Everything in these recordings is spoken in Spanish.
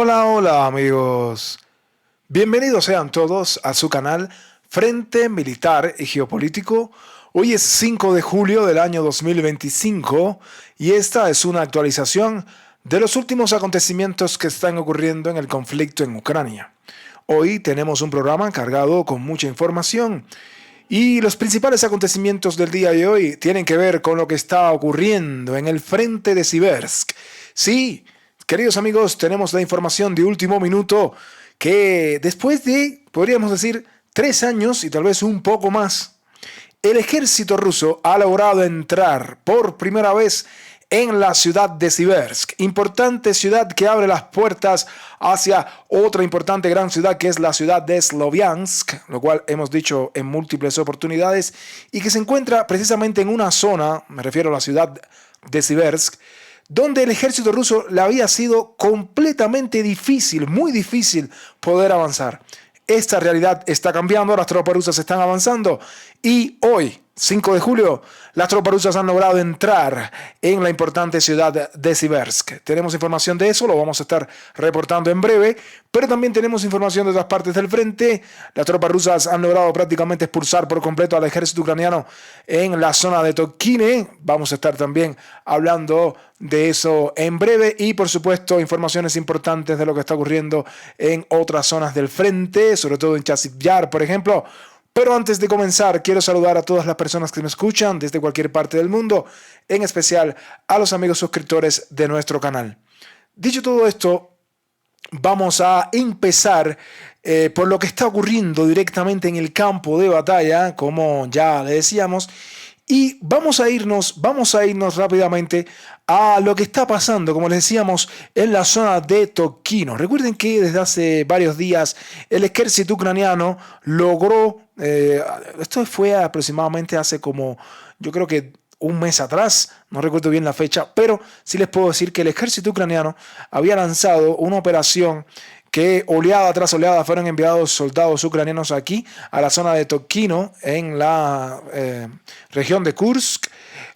Hola, hola amigos. Bienvenidos sean todos a su canal Frente Militar y Geopolítico. Hoy es 5 de julio del año 2025 y esta es una actualización de los últimos acontecimientos que están ocurriendo en el conflicto en Ucrania. Hoy tenemos un programa cargado con mucha información y los principales acontecimientos del día de hoy tienen que ver con lo que está ocurriendo en el frente de Siversk. Sí, queridos amigos, tenemos la información de último minuto que después de, podríamos decir, 3 años y tal vez un poco más, el ejército ruso ha logrado entrar por primera vez en la ciudad de Siversk, importante ciudad que abre las puertas hacia otra importante gran ciudad que es la ciudad de Sloviansk, lo cual hemos dicho en múltiples oportunidades, y que se encuentra precisamente en una zona, me refiero a la ciudad de Siversk, donde el ejército ruso le había sido completamente difícil, muy difícil poder avanzar. Esta realidad está cambiando, las tropas rusas están avanzando y hoy, 5 de julio, las tropas rusas han logrado entrar en la importante ciudad de Siversk. Tenemos información de eso, lo vamos a estar reportando en breve, pero también tenemos información de otras partes del frente. Las tropas rusas han logrado prácticamente expulsar por completo al ejército ucraniano en la zona de Tokine. Vamos a estar también hablando de eso en breve y por supuesto informaciones importantes de lo que está ocurriendo en otras zonas del frente, sobre todo en Chasiv Yar, por ejemplo. Pero antes de comenzar, quiero saludar a todas las personas que me escuchan desde cualquier parte del mundo, en especial a los amigos suscriptores de nuestro canal. Dicho todo esto, vamos a empezar por lo que está ocurriendo directamente en el campo de batalla, como ya le decíamos, y vamos a irnos rápidamente a lo que está pasando, como les decíamos, en la zona de Tokino. Recuerden que desde hace varios días el ejército ucraniano logró, esto fue aproximadamente hace como, yo creo que un mes atrás, no recuerdo bien la fecha, pero sí les puedo decir que el ejército ucraniano había lanzado una operación que oleada tras oleada fueron enviados soldados ucranianos aquí a la zona de Tokino en la región de Kursk,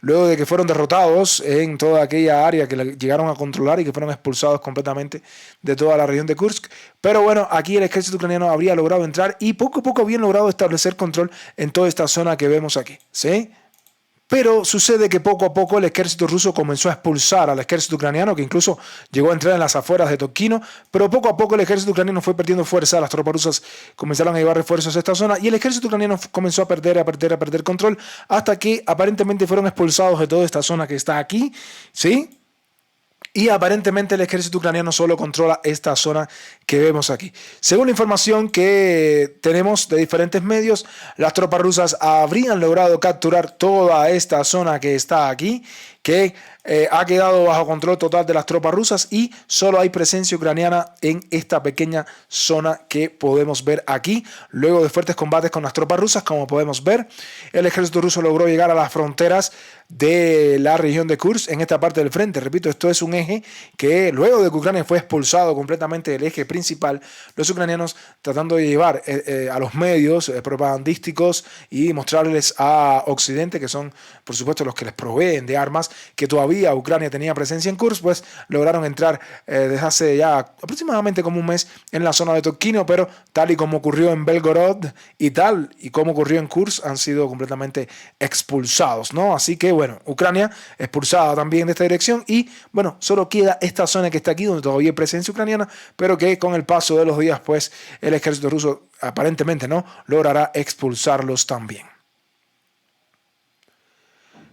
luego de que fueron derrotados en toda aquella área que llegaron a controlar y que fueron expulsados completamente de toda la región de Kursk. Pero bueno, aquí el ejército ucraniano habría logrado entrar y poco a poco habían logrado establecer control en toda esta zona que vemos aquí, ¿sí? Pero sucede que poco a poco el ejército ruso comenzó a expulsar al ejército ucraniano, que incluso llegó a entrar en las afueras de Tokino, pero poco a poco el ejército ucraniano fue perdiendo fuerza, las tropas rusas comenzaron a llevar refuerzos a esta zona y el ejército ucraniano comenzó a perder control hasta que aparentemente fueron expulsados de toda esta zona que está aquí, ¿sí? Y aparentemente el ejército ucraniano solo controla esta zona que vemos aquí. Según la información que tenemos de diferentes medios, las tropas rusas habrían logrado capturar toda esta zona que está aquí, que ha quedado bajo control total de las tropas rusas y solo hay presencia ucraniana en esta pequeña zona que podemos ver aquí. Luego de fuertes combates con las tropas rusas, como podemos ver, el ejército ruso logró llegar a las fronteras de la región de Kursk en esta parte del frente. Repito, esto es un eje que luego de que Ucrania fue expulsado completamente del eje principal, los ucranianos tratando de llevar a los medios propagandísticos y mostrarles a Occidente, que son por supuesto los que les proveen de armas, que todavía Ucrania tenía presencia en Kursk, pues lograron entrar desde hace ya aproximadamente como un mes en la zona de Tokino, pero tal y como ocurrió en Belgorod y tal y como ocurrió en Kursk, han sido completamente expulsados, ¿no? Así que bueno, Ucrania expulsada también de esta dirección y bueno, solo queda esta zona que está aquí donde todavía hay presencia ucraniana, pero que con el paso de los días pues el ejército ruso aparentemente no logrará expulsarlos también.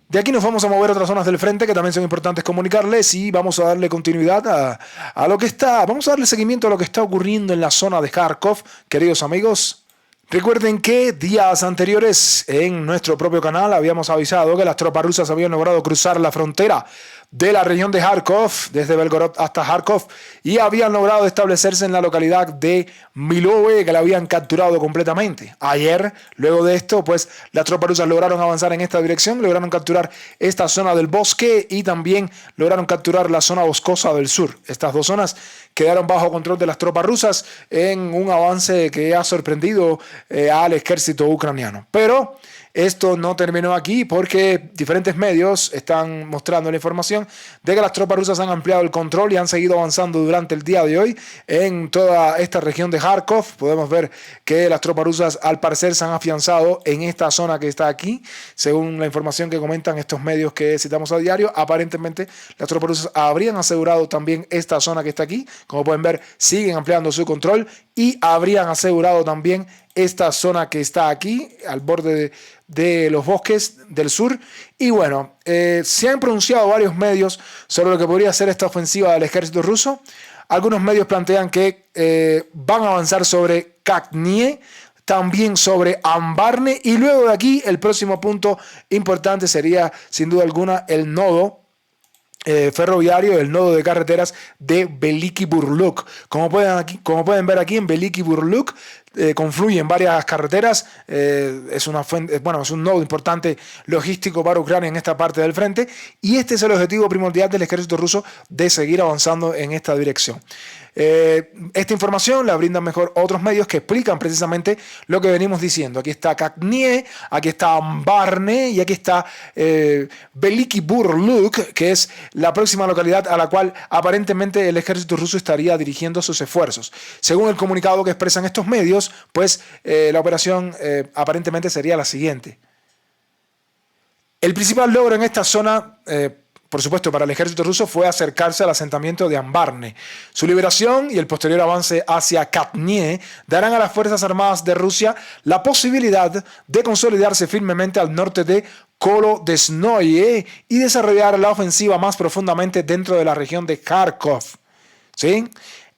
De aquí nos vamos a mover a otras zonas del frente que también son importantes comunicarles y vamos a darle continuidad a lo que está, vamos a darle seguimiento a lo que está ocurriendo en la zona de Kharkov, queridos amigos. Recuerden que días anteriores en nuestro propio canal habíamos avisado que las tropas rusas habían logrado cruzar la frontera de la región de Kharkov, desde Belgorod hasta Kharkov, y habían logrado establecerse en la localidad de Milove, que la habían capturado completamente. Ayer, luego de esto, pues las tropas rusas lograron avanzar en esta dirección, lograron capturar esta zona del bosque y también lograron capturar la zona boscosa del sur. Estas dos zonas quedaron bajo control de las tropas rusas en un avance que ha sorprendido al ejército ucraniano. Pero esto no terminó aquí porque diferentes medios están mostrando la información de que las tropas rusas han ampliado el control y han seguido avanzando durante el día de hoy en toda esta región de Kharkov. Podemos ver que las tropas rusas al parecer se han afianzado en esta zona que está aquí, según la información que comentan estos medios que citamos a diario. Aparentemente las tropas rusas habrían asegurado también esta zona que está aquí. Como pueden ver, siguen ampliando su control y habrían asegurado también esta zona que está aquí al borde de los bosques del sur. Y bueno, se han pronunciado varios medios sobre lo que podría ser esta ofensiva del ejército ruso. Algunos medios plantean que van a avanzar sobre Kaknie, también sobre Ambarne, y luego de aquí el próximo punto importante sería sin duda alguna el nodo ferroviario, el nodo de carreteras de Veliki Burluk. Como pueden ver aquí en Veliki Burluk confluyen varias carreteras. Es un nodo importante logístico para Ucrania en esta parte del frente, y este es el objetivo primordial del ejército ruso, de seguir avanzando en esta dirección. Esta información la brindan mejor otros medios que explican precisamente lo que venimos diciendo. Aquí está Kaknie, aquí está Ambarne y aquí está Veliki Burluk, que es la próxima localidad a la cual aparentemente el ejército ruso estaría dirigiendo sus esfuerzos. Según el comunicado que expresan estos medios, pues la operación aparentemente sería la siguiente. El principal logro en esta zona, por supuesto, para el ejército ruso fue acercarse al asentamiento de Ambarne. Su liberación y el posterior avance hacia Kaknie darán a las Fuerzas Armadas de Rusia la posibilidad de consolidarse firmemente al norte de Kolodesnoye y desarrollar la ofensiva más profundamente dentro de la región de Kharkov, ¿sí?,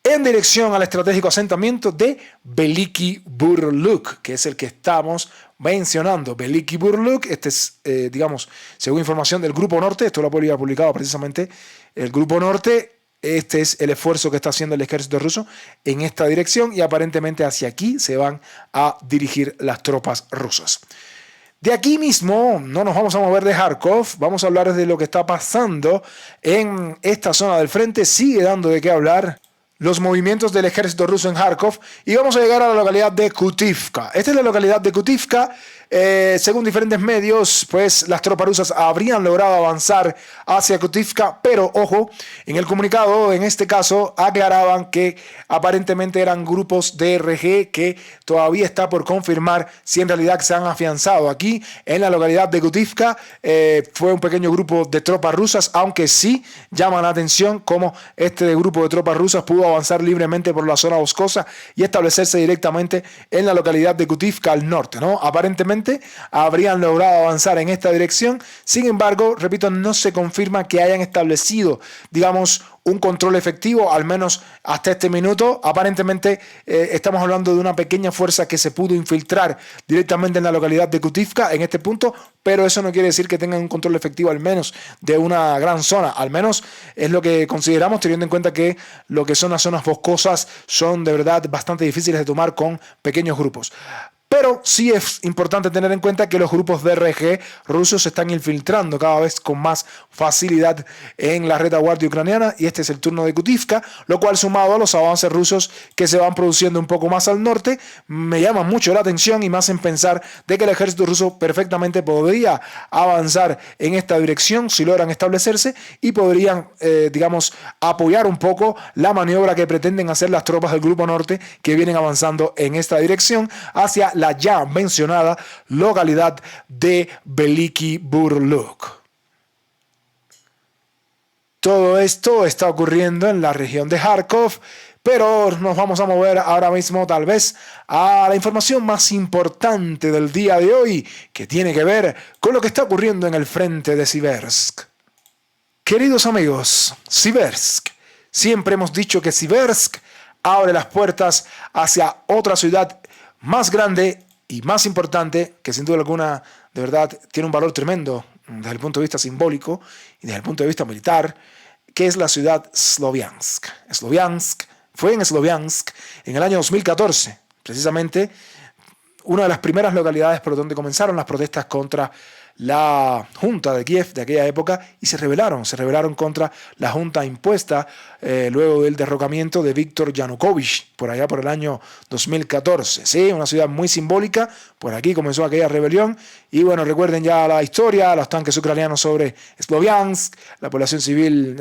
en dirección al estratégico asentamiento de Veliki Burluk, que es el que estamos mencionando. Veliki Burluk, este es, según información del Grupo Norte, esto lo ha publicado precisamente el Grupo Norte. Este es el esfuerzo que está haciendo el ejército ruso en esta dirección, y aparentemente hacia aquí se van a dirigir las tropas rusas. De aquí mismo no nos vamos a mover de Kharkov, vamos a hablar de lo que está pasando en esta zona del frente. Sigue dando de qué hablar los movimientos del ejército ruso en Kharkov, y vamos a llegar a la localidad de Kutivka. Esta es la localidad de Kutivka. Según diferentes medios, pues las tropas rusas habrían logrado avanzar hacia Kutivka, pero ojo, en el comunicado, en este caso, aclaraban que aparentemente eran grupos de RG, que todavía está por confirmar si en realidad se han afianzado aquí en la localidad de Kutivka. Fue un pequeño grupo de tropas rusas, aunque sí llama la atención cómo este grupo de tropas rusas pudo avanzar libremente por la zona boscosa y establecerse directamente en la localidad de Kutivka al norte, ¿no? Aparentemente habrían logrado avanzar en esta dirección. Sin embargo, repito, no se confirma que hayan establecido, digamos, un control efectivo, al menos hasta este minuto. Aparentemente estamos hablando de una pequeña fuerza que se pudo infiltrar directamente en la localidad de Kutivka en este punto, pero eso no quiere decir que tengan un control efectivo al menos de una gran zona. Al menos es lo que consideramos, teniendo en cuenta que lo que son las zonas boscosas son de verdad bastante difíciles de tomar con pequeños grupos. Pero sí es importante tener en cuenta que los grupos de RG rusos se están infiltrando cada vez con más facilidad en la retaguardia ucraniana, y este es el turno de Kutivka, lo cual, sumado a los avances rusos que se van produciendo un poco más al norte, me llama mucho la atención y me hacen pensar de que el ejército ruso perfectamente podría avanzar en esta dirección si logran establecerse, y podrían, apoyar un poco la maniobra que pretenden hacer las tropas del Grupo Norte, que vienen avanzando en esta dirección hacia la ya mencionada localidad de Veliki Burluk. Todo esto está ocurriendo en la región de Kharkov, pero nos vamos a mover ahora mismo tal vez a la información más importante del día de hoy, que tiene que ver con lo que está ocurriendo en el frente de Siversk. Queridos amigos, Siversk. Siempre hemos dicho que Siversk abre las puertas hacia otra ciudad más grande y más importante, que sin duda alguna de verdad tiene un valor tremendo desde el punto de vista simbólico y desde el punto de vista militar, que es la ciudad Sloviansk. Fue en Sloviansk en el año 2014, precisamente una de las primeras localidades por donde comenzaron las protestas contra la junta de Kiev de aquella época y se rebelaron contra la junta impuesta luego del derrocamiento de Víctor Yanukovych, por allá por el año 2014. Sí, una ciudad muy simbólica, por aquí comenzó aquella rebelión y bueno, recuerden ya la historia, los tanques ucranianos sobre Sloviansk, la población civil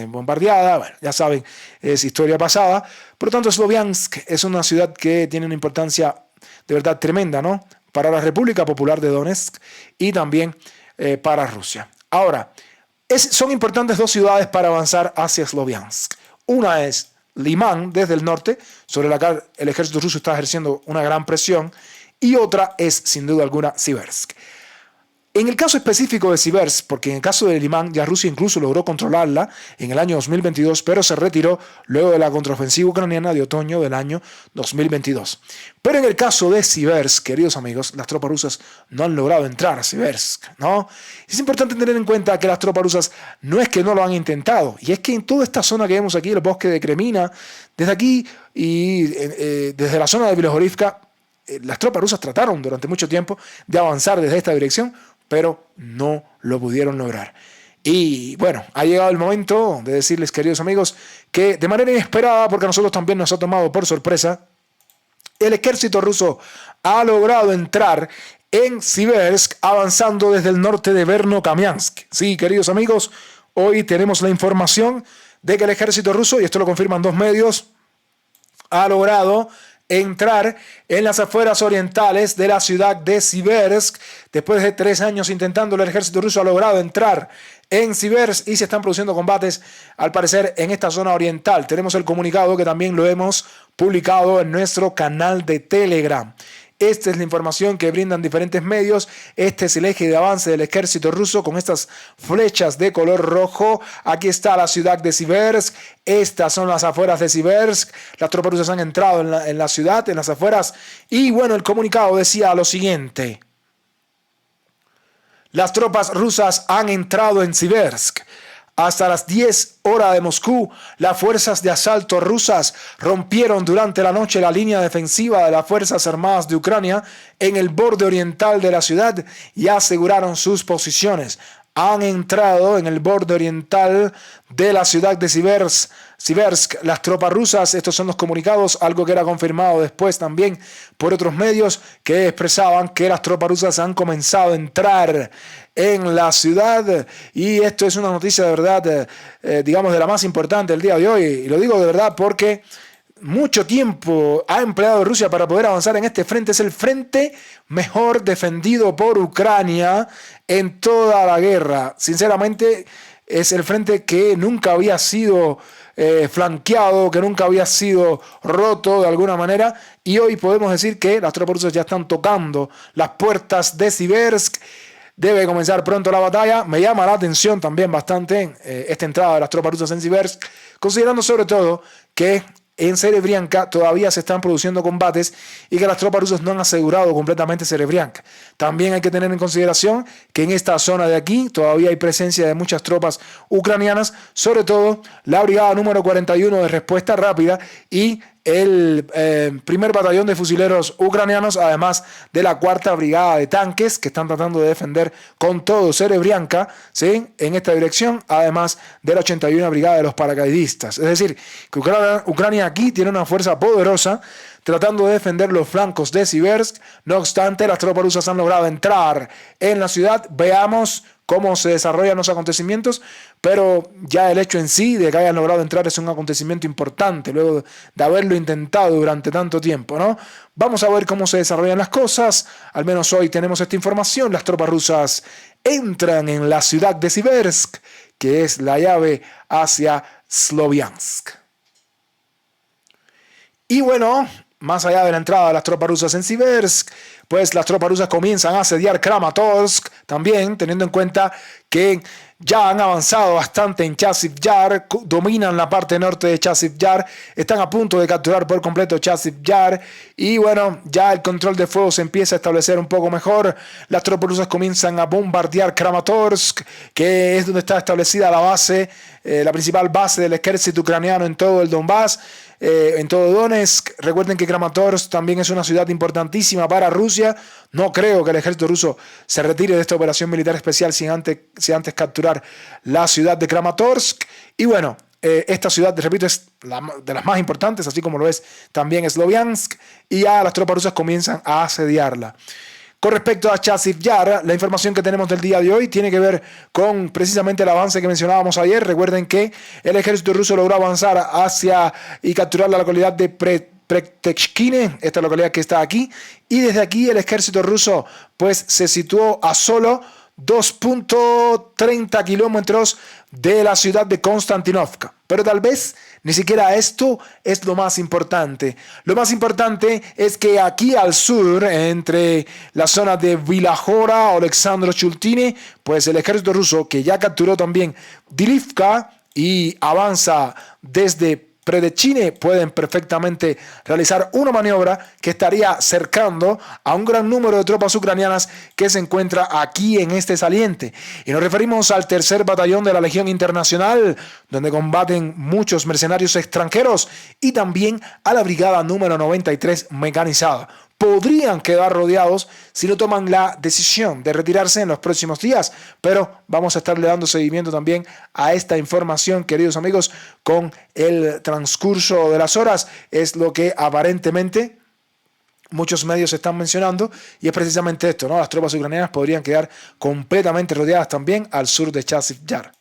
bombardeada, bueno, ya saben, es historia pasada. Por lo tanto, Sloviansk es una ciudad que tiene una importancia de verdad tremenda, ¿no? Para la República Popular de Donetsk y también para Rusia. Ahora, son importantes dos ciudades para avanzar hacia Sloviansk. Una es Limán, desde el norte, sobre la cual el ejército ruso está ejerciendo una gran presión, y otra es, sin duda alguna, Siversk. En el caso específico de Siversk, porque en el caso de Limán ya Rusia incluso logró controlarla en el año 2022, pero se retiró luego de la contraofensiva ucraniana de otoño del año 2022. Pero en el caso de Siversk, queridos amigos, las tropas rusas no han logrado entrar a Siversk, ¿no? Es importante tener en cuenta que las tropas rusas no es que no lo han intentado, y es que en toda esta zona que vemos aquí, el bosque de Kremina, desde aquí y desde la zona de Bilohorivka, las tropas rusas trataron durante mucho tiempo de avanzar desde esta dirección, pero no lo pudieron lograr. Y bueno, ha llegado el momento de decirles, queridos amigos, que de manera inesperada, porque a nosotros también nos ha tomado por sorpresa, el ejército ruso ha logrado entrar en Siversk, avanzando desde el norte de Verno-Kamiansk. Sí, queridos amigos, hoy tenemos la información de que el ejército ruso, y esto lo confirman dos medios, ha logrado entrar en las afueras orientales de la ciudad de Siversk. Después de 3 años intentándolo, el ejército ruso ha logrado entrar en Siversk y se están produciendo combates, al parecer, en esta zona oriental. Tenemos el comunicado que también lo hemos publicado en nuestro canal de Telegram. Esta es la información que brindan diferentes medios. Este es el eje de avance del ejército ruso con estas flechas de color rojo. Aquí está la ciudad de Siversk. Estas son las afueras de Siversk. Las tropas rusas han entrado en la ciudad, en las afueras. Y bueno, el comunicado decía lo siguiente. Las tropas rusas han entrado en Siversk. Hasta las 10 horas de Moscú, las fuerzas de asalto rusas rompieron durante la noche la línea defensiva de las Fuerzas Armadas de Ucrania en el borde oriental de la ciudad y aseguraron sus posiciones. Han entrado en el borde oriental de la ciudad de Siversk, las tropas rusas. Estos son los comunicados, algo que era confirmado después también por otros medios que expresaban que las tropas rusas han comenzado a entrar en la ciudad, y esto es una noticia de verdad, digamos, de la más importante del día de hoy, y lo digo de verdad porque mucho tiempo ha empleado Rusia para poder avanzar en este frente. Es el frente mejor defendido por Ucrania en toda la guerra. Sinceramente, es el frente que nunca había sido flanqueado, que nunca había sido roto de alguna manera, y hoy podemos decir que las tropas rusas ya están tocando las puertas de Siversk. Debe comenzar pronto la batalla. Me llama la atención también bastante esta entrada de las tropas rusas en Siversk, considerando sobre todo que en Serebrianka todavía se están produciendo combates y que las tropas rusas no han asegurado completamente Serebrianka. También hay que tener en consideración que en esta zona de aquí todavía hay presencia de muchas tropas ucranianas, sobre todo la brigada número 41 de respuesta rápida y el primer batallón de fusileros ucranianos, además de la 4ª brigada de tanques que están tratando de defender con todo Serebrianka, ¿sí?, en esta dirección, además de la 81 brigada de los paracaidistas. Es decir, que Ucrania aquí tiene una fuerza poderosa tratando de defender los flancos de Siversk. No obstante, las tropas rusas han logrado entrar en la ciudad. Veamos cómo se desarrollan los acontecimientos, pero ya el hecho en sí de que hayan logrado entrar es un acontecimiento importante, luego de haberlo intentado durante tanto tiempo, ¿no? Vamos a ver cómo se desarrollan las cosas. Al menos hoy tenemos esta información. Las tropas rusas entran en la ciudad de Siversk, que es la llave hacia Sloviansk. Y bueno, más allá de la entrada de las tropas rusas en Siversk, pues las tropas rusas comienzan a asediar Kramatorsk, también teniendo en cuenta que ya han avanzado bastante en Chasiv Yar, dominan la parte norte de Chasiv Yar, están a punto de capturar por completo Chasiv Yar, y bueno, ya el control de fuego se empieza a establecer un poco mejor. Las tropas rusas comienzan a bombardear Kramatorsk, que es donde está establecida la base, la principal base del ejército ucraniano en todo el Donbass. en todo Donetsk. Recuerden que Kramatorsk también es una ciudad importantísima para Rusia. No creo que el ejército ruso se retire de esta operación militar especial sin antes capturar la ciudad de Kramatorsk. Y bueno, esta ciudad, repito, es de las más importantes, así como lo es también Sloviansk, y ya las tropas rusas comienzan a asediarla. Con respecto a Chasiv Yar, la información que tenemos del día de hoy tiene que ver con precisamente el avance que mencionábamos ayer. Recuerden que el ejército ruso logró avanzar hacia y capturar la localidad de Pretechkine, esta localidad que está aquí, y desde aquí el ejército ruso pues se situó a solo 2.30 kilómetros de la ciudad de Konstantinovka. Pero tal vez ni siquiera esto es lo más importante. Lo más importante es que aquí al sur, entre la zona de Vilahora o Alexandro Chultini, pues el ejército ruso, que ya capturó también Dilivka y avanza desde Predechine, pueden perfectamente realizar una maniobra que estaría cercando a un gran número de tropas ucranianas que se encuentra aquí en este saliente. Y nos referimos al tercer batallón de la Legión Internacional, donde combaten muchos mercenarios extranjeros, y también a la brigada número 93 mecanizada. Podrían quedar rodeados si no toman la decisión de retirarse en los próximos días, pero vamos a estarle dando seguimiento también a esta información, queridos amigos, con el transcurso de las horas. Es lo que aparentemente muchos medios están mencionando, y es precisamente esto, ¿no? Las tropas ucranianas podrían quedar completamente rodeadas también al sur de Chasiv Yar.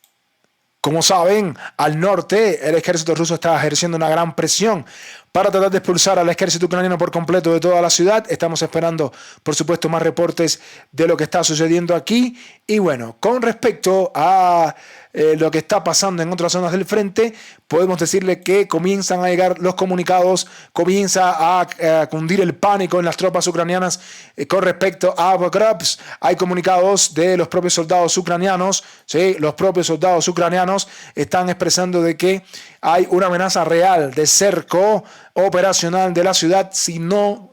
Como saben, al norte el ejército ruso está ejerciendo una gran presión para tratar de expulsar al ejército ucraniano por completo de toda la ciudad. Estamos esperando, por supuesto, más reportes de lo que está sucediendo aquí. Y bueno, con respecto a lo que está pasando en otras zonas del frente, podemos decirle que comienzan a llegar los comunicados, comienza a cundir el pánico en las tropas ucranianas con respecto a Pokrovsk. Hay comunicados de los propios soldados ucranianos, ¿sí? Los propios soldados ucranianos están expresando de que hay una amenaza real de cerco operacional de la ciudad si no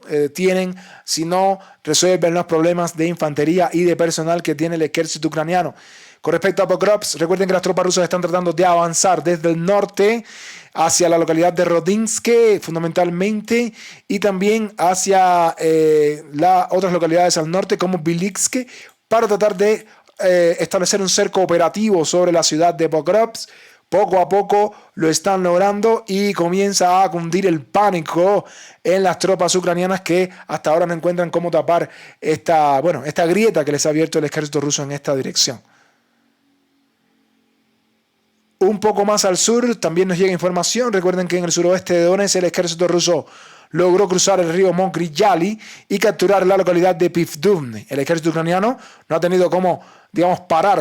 resuelven los problemas de infantería y de personal que tiene el ejército ucraniano. Con respecto a Pokrovsk, recuerden que las tropas rusas están tratando de avanzar desde el norte hacia la localidad de Rodinske, fundamentalmente, y también hacia las otras localidades al norte, como Bilikske, para tratar de establecer un cerco operativo sobre la ciudad de Pokrovsk. Poco a poco lo están logrando y comienza a cundir el pánico en las tropas ucranianas, que hasta ahora no encuentran cómo tapar esta grieta que les ha abierto el ejército ruso en esta dirección. Un poco más al sur también nos llega información. Recuerden que en el suroeste de Donetsk el ejército ruso logró cruzar el río Mokry Yali y capturar la localidad de Pivduvny. El ejército ucraniano no ha tenido cómo,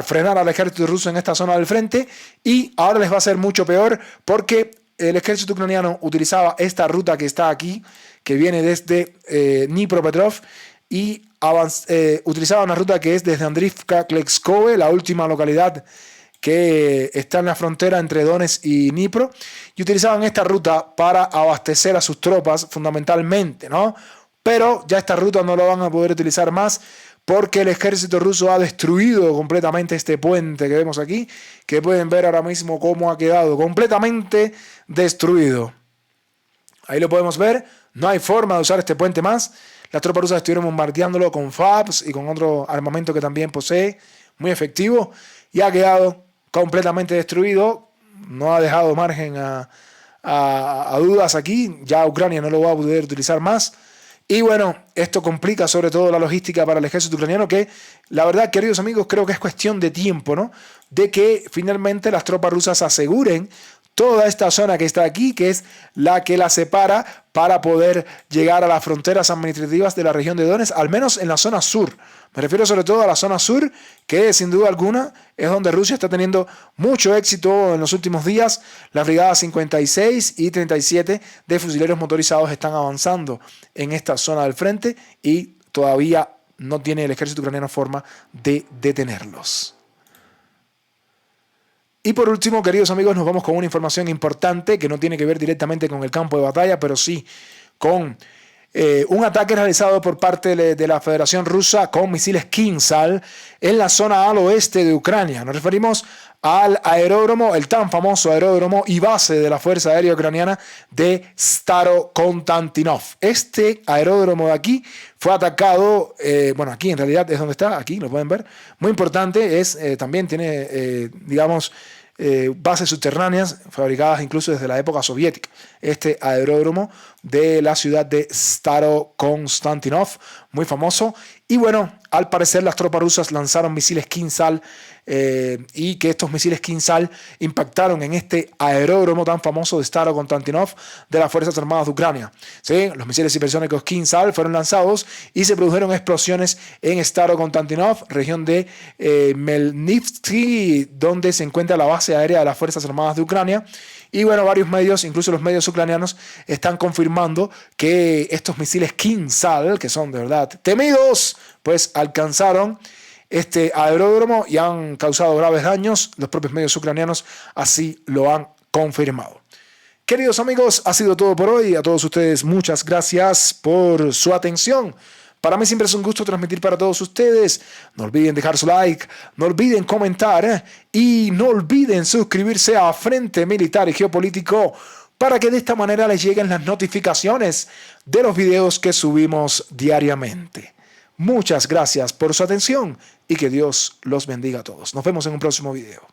frenar al ejército ruso en esta zona del frente, y ahora les va a ser mucho peor porque el ejército ucraniano utilizaba esta ruta que está aquí, que viene desde Dnipropetrovsk, y utilizaba una ruta que es desde Andrivka-Kletskoe, la última localidad que está en la frontera entre Donetsk y Dnipro, y utilizaban esta ruta para abastecer a sus tropas fundamentalmente, ¿no? Pero ya esta ruta no la van a poder utilizar más porque el ejército ruso ha destruido completamente este puente que vemos aquí, que pueden ver ahora mismo cómo ha quedado completamente destruido. Ahí lo podemos ver, no hay forma de usar este puente más. Las tropas rusas estuvieron bombardeándolo con FABs y con otro armamento que también posee, muy efectivo, y ha quedado completamente destruido. No ha dejado margen a dudas aquí. Ya Ucrania no lo va a poder utilizar más. Y bueno, esto complica sobre todo la logística para el ejército ucraniano, que la verdad, queridos amigos, creo que es cuestión de tiempo, ¿no? De que finalmente las tropas rusas aseguren toda esta zona que está aquí, que es la que la separa para poder llegar a las fronteras administrativas de la región de Donetsk, al menos en la zona sur. Me refiero sobre todo a la zona sur, que sin duda alguna es donde Rusia está teniendo mucho éxito en los últimos días. Las brigadas 56 y 37 de fusileros motorizados están avanzando en esta zona del frente y todavía no tiene el ejército ucraniano forma de detenerlos. Y por último, queridos amigos, nos vamos con una información importante que no tiene que ver directamente con el campo de batalla, pero sí con un ataque realizado por parte de la Federación Rusa con misiles Kinzhal en la zona al oeste de Ucrania. Nos referimos al aeródromo, el tan famoso aeródromo y base de la Fuerza Aérea Ucraniana de Starokonstantinov. Este aeródromo de aquí fue atacado, bueno, aquí en realidad es donde está, aquí lo pueden ver, muy importante, también tiene, digamos, bases subterráneas fabricadas incluso desde la época soviética. Este aeródromo de la ciudad de Starokonstantinov, muy famoso. Y bueno, al parecer las tropas rusas lanzaron misiles Kinzhal y que estos misiles Kinzhal impactaron en este aeródromo tan famoso de Starokonstantinov de las Fuerzas Armadas de Ucrania. ¿Sí? Los misiles hipersónicos Kinzhal fueron lanzados y se produjeron explosiones en Starokonstantinov, región de Melnivsky, donde se encuentra la base aérea de las Fuerzas Armadas de Ucrania. Y bueno, varios medios, incluso los medios ucranianos, están confirmando que estos misiles Kinzhal, que son de verdad temidos, pues alcanzaron este aeródromo y han causado graves daños. Los propios medios ucranianos así lo han confirmado. Queridos amigos, ha sido todo por hoy. A todos ustedes, muchas gracias por su atención. Para mí siempre es un gusto transmitir para todos ustedes. No olviden dejar su like, no olviden comentar y no olviden suscribirse a Frente Militar y Geopolítico para que de esta manera les lleguen las notificaciones de los videos que subimos diariamente. Muchas gracias por su atención y que Dios los bendiga a todos. Nos vemos en un próximo video.